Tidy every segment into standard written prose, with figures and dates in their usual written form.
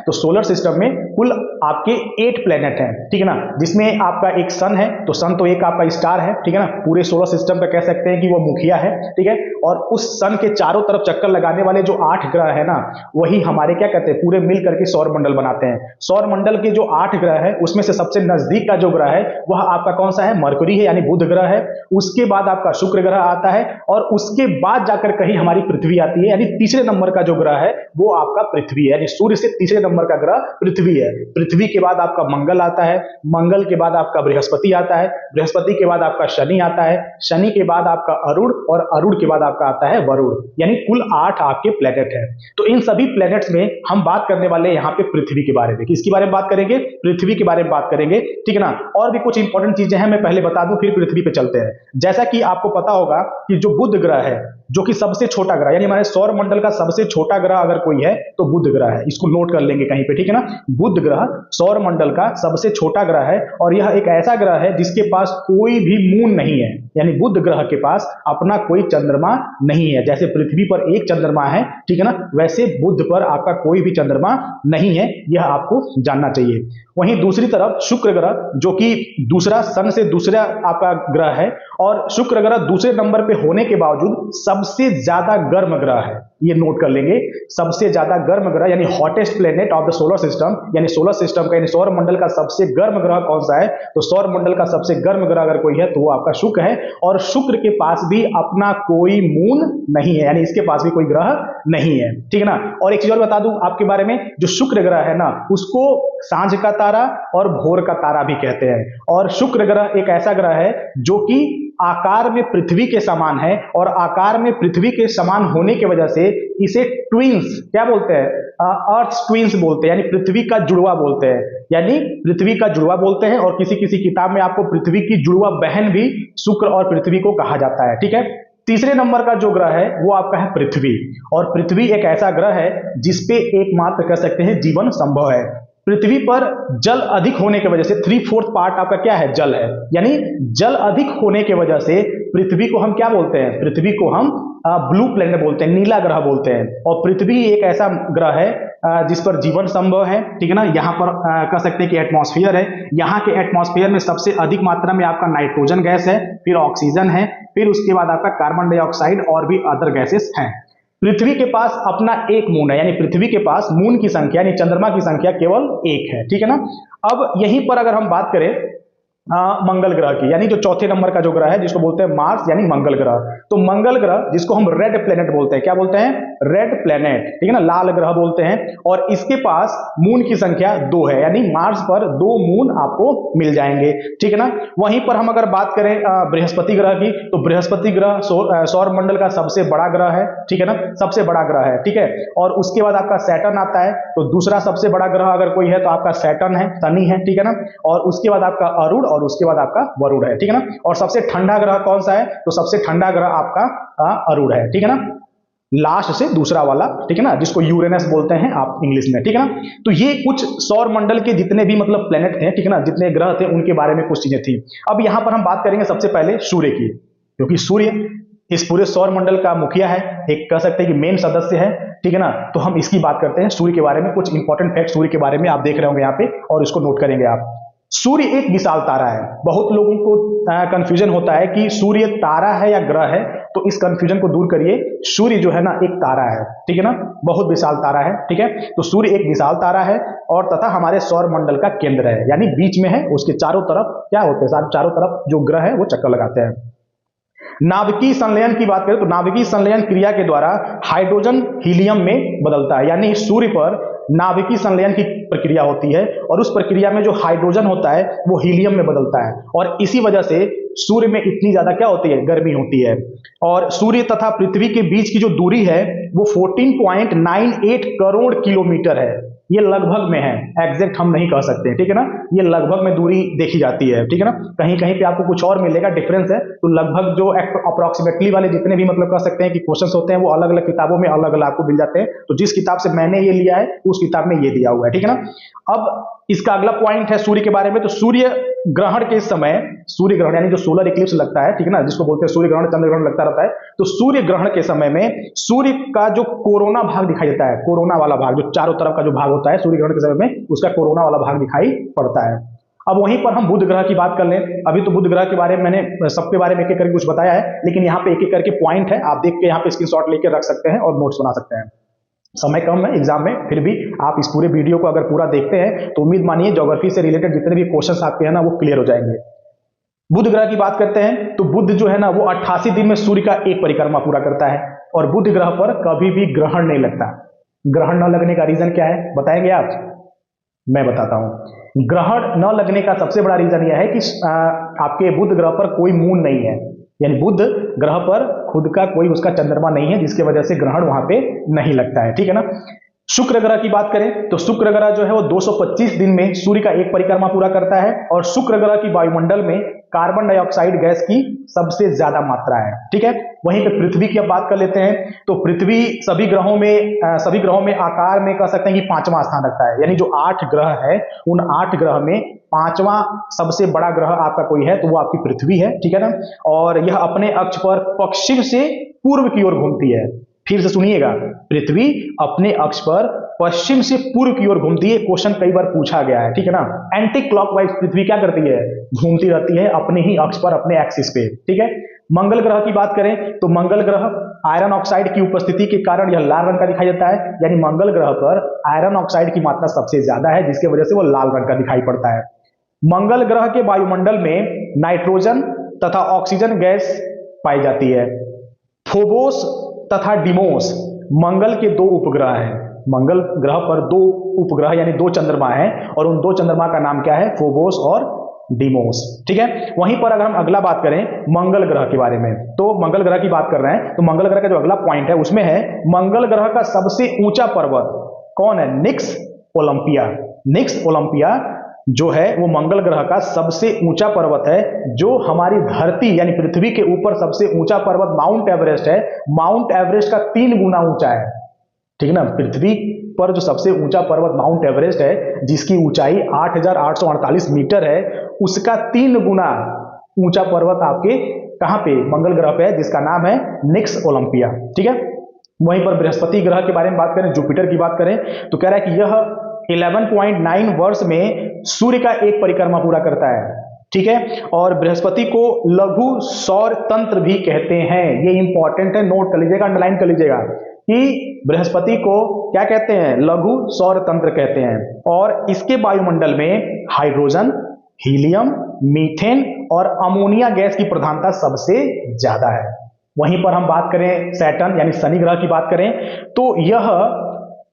तो solar system में कुल आपके 8 प्लेनेट हैं, ठीक है ना, जिसमें आपका एक सन है, तो सन तो एक आपका स्टार है, ठीक है ना, पूरे सोलर सिस्टम का कह सकते हैं कि वो मुखिया है, ठीक है। और उस सन के चारों तरफ चक्कर लगाने वाले जो 8 ग्रह है ना, वही हमारे क्या कहते हैं, पूरे मिल करके सौर मंडल बनाते हैं। सौर मंडल के जो 8 ग्रह है उसमें से सबसे नजदीक का जो ग्रह है वह आपका कौन सा है, मरकुरी है, यानी बुध ग्रह है। उसके बाद आपका शुक्र ग्रह आता है, और उसके बाद जाकर कहीं हमारी पृथ्वी आती है, यानी तीसरे नंबर का जो ग्रह है वो आपका पृथ्वी है, यानी सूर्य से तीसरे नंबर का ग्रह पृथ्वी है। पृथ्वी के बाद आपका मंगल आता है, मंगल के बाद आपका बृहस्पति आता है, बृहस्पति के बाद आपका शनि आता है, शनि के बाद आपका अरुण, और अरुण के बाद आपका आता है वरुण, यानी कुल 8 आपके प्लेनेट है। तो इन सभी प्लेनेट्स में हम बात करने वाले यहाँ पे पृथ्वी के बारे में। किसके बारे में बात करेंगे, पृथ्वी के बारे में बात करेंगे, ठीक है ना। और भी कुछ इंपॉर्टेंट चीजें हैं, मैं पहले बता दूं फिर पृथ्वी पे चलते हैं। जैसा कि आपको पता होगा कि जो बुध ग्रह है, जो कि सबसे छोटा ग्रह, यानी हमारे सौर मंडल का सबसे छोटा ग्रह अगर कोई है तो बुध ग्रह है, इसको नोट कर लेंगे कहीं पे, ठीक है ना। बुध ग्रह सौर मंडल का सबसे छोटा ग्रह है, और यह एक ऐसा ग्रह है जिसके पास कोई भी मून नहीं है, यानी बुध ग्रह के पास अपना कोई चंद्रमा नहीं है। जैसे पृथ्वी पर एक चंद्रमा है, ठीक है ना, वैसे बुध पर आपका कोई भी चंद्रमा नहीं है, यह आपको जानना चाहिए। वहीं दूसरी तरफ शुक्र ग्रह, जो कि दूसरा सन से दूसरा आपका ग्रह है, और शुक्र ग्रह दूसरे नंबर पे होने के बावजूद सबसे ज्यादा गर्म ग्रह है, ये नोट कर लेंगे। सबसे ज्यादा गर्म ग्रह यानी hottest planet of the solar system, यानी सोलर सिस्टम का, यानी सौर मंडल का सबसे गर्म ग्रह कौन सा है, तो सौर मंडल का सबसे गर्म ग्रह अगर कोई है तो वो आपका शुक्र है। और शुक्र के पास भी अपना कोई मून नहीं है, यानी इसके पास भी कोई ग्रह नहीं है, ठीक है ना। और एक चीज और बता दूं आपके बारे में, जो शुक्र ग्रह है ना, उसको सांझ का तारा और भोर का तारा भी कहते हैं। और शुक्र ग्रह एक ऐसा ग्रह है जो कि आकार में पृथ्वी के समान है, और आकार में पृथ्वी के समान होने की वजह से इसे ट्विंस क्या बोलते हैं, अर्थ ट्विंस बोलते हैं, यानी पृथ्वी का जुड़वा बोलते हैं, यानी पृथ्वी का जुड़वा बोलते हैं। और किसी किसी किताब में आपको पृथ्वी की जुड़वा बहन भी शुक्र और पृथ्वी को कहा जाता है, ठीक है। तीसरे नंबर का जो ग्रह है वो आपका है पृथ्वी, और पृथ्वी एक ऐसा ग्रह है जिसपे एकमात्र कह सकते हैं जीवन संभव है। पृथ्वी पर जल अधिक होने की वजह से 3/4 पार्ट आपका क्या है, जल है, यानी जल अधिक होने की वजह से पृथ्वी को हम क्या बोलते हैं, पृथ्वी को हम ब्लू प्लेनेट बोलते हैं, नीला ग्रह बोलते हैं। और पृथ्वी एक ऐसा ग्रह है जिस पर जीवन संभव है, ठीक है ना। यहाँ पर कह सकते हैं कि एटमॉस्फेयर है, यहाँ के एटमॉस्फेयर में सबसे अधिक मात्रा में आपका नाइट्रोजन गैस है, फिर ऑक्सीजन है, फिर उसके बाद आपका कार्बन डाइऑक्साइड और भी अदर गैसेस हैं। पृथ्वी के पास अपना एक मून है, यानी पृथ्वी के पास मून की संख्या यानी चंद्रमा की संख्या केवल एक है, ठीक है ना। अब यहीं पर अगर हम बात करें मंगल ग्रह की, यानी जो चौथे नंबर का जो ग्रह है जिसको बोलते हैं मार्स यानी मंगल ग्रह, तो मंगल ग्रह जिसको हम रेड प्लेनेट बोलते हैं, क्या बोलते हैं, रेड प्लेनेट, ठीक है ना, लाल ग्रह बोलते हैं। और इसके पास मून की संख्या 2 है, यानी मार्स पर 2 मून आपको मिल जाएंगे, ठीक है ना। वहीं पर हम अगर बात करें बृहस्पति ग्रह की, तो बृहस्पति ग्रह सौर मंडल का सबसे बड़ा ग्रह है, ठीक है ना, सबसे बड़ा ग्रह है, ठीक है। और उसके बाद आपका सैटर्न आता है, तो दूसरा सबसे बड़ा ग्रह अगर कोई है तो आपका सैटर्न है, शनि है, ठीक है ना। और उसके बाद आपका अरुण, और उसके बाद आपका वरुण है, ठीक है ना। और सबसे ठंडा ग्रह कौन सा है, तो सबसे ठंडा ग्रह आपका अरुण है, ठीक है ना, लास्ट से दूसरा वाला, ठीक है ना, जिसको यूरेनस बोलते हैं आप इंग्लिश में, ठीक है ना। तो ये कुछ सौर मंडल के जितने भी मतलब प्लेनेट थे, ठीक है ना, जितने ग्रह थे उनके बारे में कुछ चीजें थी। अब यहां पर हम बात करेंगे सबसे पहले सूर्य की, क्योंकि सूर्य इस पूरे सौर मंडल का मुखिया है, एक कह सकते हैं कि मेन सदस्य है, ठीक है ना। तो हम इसकी बात करते हैं सूर्य के बारे में, कुछ इंपॉर्टेंट फैक्ट सूर्य के बारे में आप देख रहे होंगे यहाँ पे, और इसको नोट करेंगे आप। सूर्य एक विशाल तारा है। बहुत लोगों को कंफ्यूजन होता है कि सूर्य तारा है या ग्रह है, तो इस कंफ्यूजन को दूर करिए। सूर्य जो है ना एक तारा है, ठीक है ना, बहुत विशाल तारा है, ठीक है। तो सूर्य एक विशाल तारा है और तथा हमारे सौर मंडल का केंद्र है, यानी बीच में है, उसके चारों तरफ क्या होते हैं, चारों तरफ जो ग्रह है वो चक्कर लगाते हैं। नाभिकीय संलयन की बात करें तो नाभिकीय संलयन क्रिया के द्वारा हाइड्रोजन हीलियम में बदलता है, यानी सूर्य पर नाभिकीय संलयन की प्रक्रिया होती है, और उस प्रक्रिया में जो हाइड्रोजन होता है वो हीलियम में बदलता है, और इसी वजह से सूर्य में इतनी ज्यादा क्या होती है, गर्मी होती है। और सूर्य तथा पृथ्वी के बीच की जो दूरी है वो 14.98 करोड़ किलोमीटर है। ये लगभग में है, एग्जैक्ट हम नहीं कह सकते, ठीक है ना, ये लगभग में दूरी देखी जाती है, ठीक है ना। कहीं कहीं पे आपको कुछ और मिलेगा, डिफरेंस है, तो लगभग जो अप्रोक्सीमेटली वाले जितने भी मतलब कह सकते हैं कि क्वेश्चंस होते हैं वो अलग अलग किताबों में अलग अलग आपको मिल जाते हैं। तो जिस किताब से मैंने ये लिया है उस किताब में ये दिया हुआ है, ठीक है ना। अब इसका अगला पॉइंट है सूर्य के बारे में, तो सूर्य ग्रहण के समय, सूर्य ग्रहण यानी जो सोलर इक्लिप्स लगता है, ठीक है ना, जिसको बोलते हैं सूर्य ग्रहण, चंद्र ग्रहण लगता रहता है, तो सूर्य ग्रहण के समय में सूर्य का जो कोरोना भाग दिखाई देता है, कोरोना वाला भाग जो चारों तरफ का जो भाग होता है सूर्य ग्रहण के समय में, उसका कोरोना वाला भाग दिखाई पड़ता है। अब वहीं पर हम बुध ग्रह की बात कर लें। अभी तो बुध ग्रह के बारे में मैंने सबके बारे में एक एक करके कुछ बताया है, लेकिन यहाँ पे एक एक करके पॉइंट है, आप देख के यहाँ पे स्क्रीनशॉट लेके रख सकते हैं और नोट्स बना सकते हैं। समय कम है एग्जाम में, फिर भी आप इस पूरे वीडियो को अगर पूरा देखते हैं तो उम्मीद मानिए ज्योग्राफी से रिलेटेड जितने भी क्वेश्चंस आपके हैं ना वो क्लियर हो जाएंगे। बुध ग्रह की बात करते हैं तो बुध जो है ना वो 88 दिन में सूर्य का एक परिक्रमा पूरा करता है और बुध ग्रह पर कभी भी ग्रहण नहीं लगता। ग्रहण न लगने का रीजन क्या है बताएंगे आप? मैं बताता हूं। ग्रहण न लगने का सबसे बड़ा रीजन यह है कि आपके बुध ग्रह पर कोई मून नहीं है, यानी बुध ग्रह पर खुद का कोई उसका चंद्रमा नहीं है, जिसकी वजह से ग्रहण वहां पे नहीं लगता है, ठीक है ना। शुक्र ग्रह की बात करें तो शुक्र ग्रह जो है वो 225 दिन में सूर्य का एक परिक्रमा पूरा करता है और शुक्र ग्रह की वायुमंडल में कार्बन डाइऑक्साइड गैस की सबसे ज्यादा मात्रा है, ठीक है। वहीं पे पृथ्वी की अब बात कर लेते हैं तो पृथ्वी सभी ग्रहों में आकार में कह सकते हैं कि 5वां स्थान रखता है, यानी जो 8 ग्रह है उन 8 ग्रह में 5वां सबसे बड़ा ग्रह आपका कोई है तो वो आपकी पृथ्वी है, ठीक है ना। और यह अपने अक्ष पर पश्चिम से पूर्व की ओर घूमती है। फिर से सुनिएगा, पृथ्वी अपने अक्ष पर पश्चिम से पूर्व की ओर घूमती है। क्वेश्चन कई बार पूछा गया है, ठीक है ना। एंटी क्लॉकवाइज पृथ्वी क्या करती है? घूमती रहती है अपने ही अक्ष पर, अपने एक्सिस पे, ठीक है। मंगल ग्रह की बात करें तो मंगल ग्रह आयरन ऑक्साइड की उपस्थिति के कारण यह लाल रंग का दिखाई देता है, यानी मंगल ग्रह पर आयरन ऑक्साइड की मात्रा सबसे ज्यादा है, जिसकी वजह से वो लाल रंग का दिखाई पड़ता है। मंगल ग्रह के वायुमंडल में नाइट्रोजन तथा ऑक्सीजन गैस पाई जाती है। फोबोस तथा डिमोस मंगल के 2 उपग्रह हैं। मंगल ग्रह पर 2 उपग्रह यानी 2 चंद्रमा हैं और उन 2 चंद्रमा का नाम क्या है? फोबोस और डिमोस, ठीक है। वहीं पर अगर हम अगला बात करें मंगल ग्रह के बारे में तो मंगल ग्रह की बात कर रहे हैं तो मंगल ग्रह का जो अगला पॉइंट है उसमें है मंगल ग्रह का सबसे ऊंचा पर्वत कौन है? निक्स ओलंपिया। निक्स ओलंपिया जो है वो मंगल ग्रह का सबसे ऊंचा पर्वत है। जो हमारी धरती यानी पृथ्वी के ऊपर सबसे ऊंचा पर्वत माउंट एवरेस्ट है, माउंट एवरेस्ट का 3 गुना ऊंचा है, ठीक है ना। पृथ्वी पर जो सबसे ऊंचा पर्वत माउंट एवरेस्ट है जिसकी ऊंचाई 8,848 मीटर है, उसका 3 गुना ऊंचा पर्वत आपके कहां पे? मंगल ग्रह पे है, जिसका नाम है निक्स ओलंपिया, ठीक है। वहीं पर बृहस्पति ग्रह के बारे में बात करें, जुपिटर की बात करें तो कह रहा है कि यह 11.9 वर्ष में सूर्य का एक परिक्रमा पूरा करता है, ठीक है। और बृहस्पति को लघु सौर तंत्र भी कहते हैं। ये इंपॉर्टेंट है, नोट कर लीजिएगा, अंडरलाइन कर लीजिएगा कि बृहस्पति को क्या कहते हैं? लघु सौर तंत्र कहते हैं। और इसके वायुमंडल में हाइड्रोजन, हीलियम, मीथेन और अमोनिया गैस की प्रधानता सबसे ज्यादा है। वहीं पर हम बात करें सैटर्न यानी शनि ग्रह की बात करें तो यह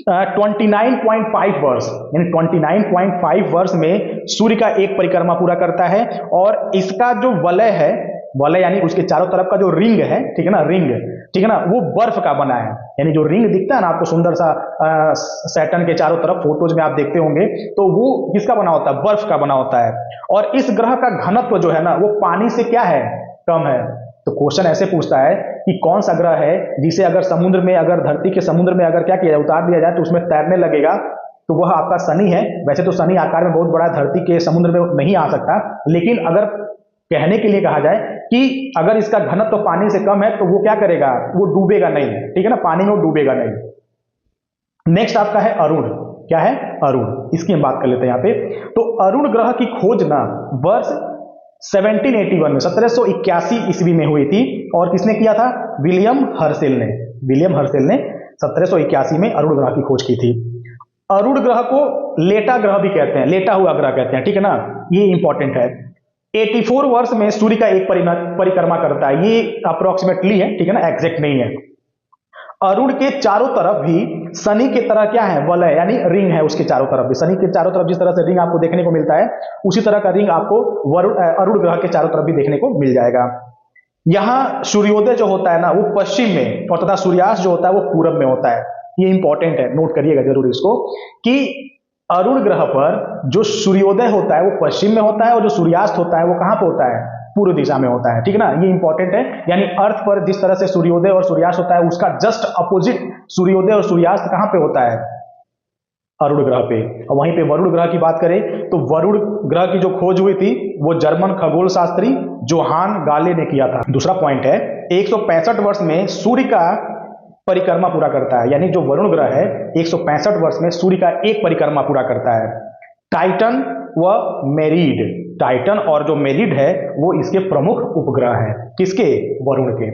29.5 वर्ष यानी 29.5 वर्ष में सूर्य का एक परिक्रमा पूरा करता है और इसका जो वलय है, वलय यानी उसके चारों तरफ का जो रिंग है, ठीक है ना, रिंग, ठीक है ना, वो बर्फ का बना है। यानी जो रिंग दिखता है ना आपको सुंदर सा सैटर्न के चारों तरफ फोटोज में आप देखते होंगे, तो वो किसका बना होता है? बर्फ का बना होता है। और इस ग्रह का घनत्व जो है ना वो पानी से क्या है? कम है। तो क्वेश्चन ऐसे पूछता है कि कौन सा ग्रह है जिसे अगर समुद्र में, अगर धरती के समुद्र में अगर क्या किया जाए, उतार दिया जाए तो उसमें तैरने लगेगा, तो वह आपका शनि है। वैसे तो शनि आकार में बहुत बड़ा, धरती के समुद्र में नहीं आ सकता, लेकिन अगर कहने के लिए कहा जाए कि अगर इसका घनत्व पानी से कम है तो वो क्या करेगा? वो डूबेगा नहीं, ठीक है ना, पानी में वो डूबेगा नहीं। नेक्स्ट आपका है अरुण। क्या है? अरुण। इसकी हम बात कर लेते हैं यहाँ पे। तो अरुण ग्रह की खोज ना वर्ष 1781 में 1781 ईस्वी में हुई थी और किसने किया था? विलियम हर्शेल ने। विलियम हर्शेल ने 1781 में अरुण ग्रह की खोज की थी। अरुण ग्रह को लेटा ग्रह भी कहते हैं, लेटा हुआ ग्रह कहते हैं, ठीक है ना, ये इंपॉर्टेंट है। 84 वर्ष में सूर्य का एक परिक्रमा करता है, ये अप्रोक्सीमेटली है, ठीक है ना, एग्जैक्ट नहीं है। अरुण के चारों तरफ भी शनि के तरह क्या है? वलय यानी रिंग है उसके चारों तरफ भी। शनि के चारों तरफ जिस तरह से रिंग आपको देखने को मिलता है उसी तरह का रिंग आपको अरुण ग्रह के चारों तरफ भी देखने को मिल जाएगा। यहां सूर्योदय जो होता है ना वो पश्चिम में और तथा सूर्यास्त जो होता है वो पूरब में होता है। ये इंपॉर्टेंट है, नोट करिएगा जरूर इसको कि अरुण ग्रह पर जो सूर्योदय होता है वो पश्चिम में होता है और जो सूर्यास्त होता है वो कहां पे होता है? पूर्व दिशा में होता है, ठीक है ना। ये इंपॉर्टेंट है, यानी अर्थ पर जिस तरह से सूर्योदय और सूर्यास्त होता है उसका जस्ट अपोजिट सूर्योदय और सूर्यास्त कहां पे होता है? अरुण ग्रह पे। और वहीं पे वरुण ग्रह की बात करें तो वरुण ग्रह की जो खोज हुई थी वो जर्मन खगोल शास्त्री जोहान गाले ने किया था। दूसरा पॉइंट है 165 वर्ष में सूर्य का परिक्रमा पूरा करता है, यानी जो वरुण ग्रह है 165 वर्ष में सूर्य का एक परिक्रमा पूरा करता है। टाइटन व मेरिड, टाइटन और जो मेरिड है वो इसके प्रमुख उपग्रह हैं, किसके? वरुण के।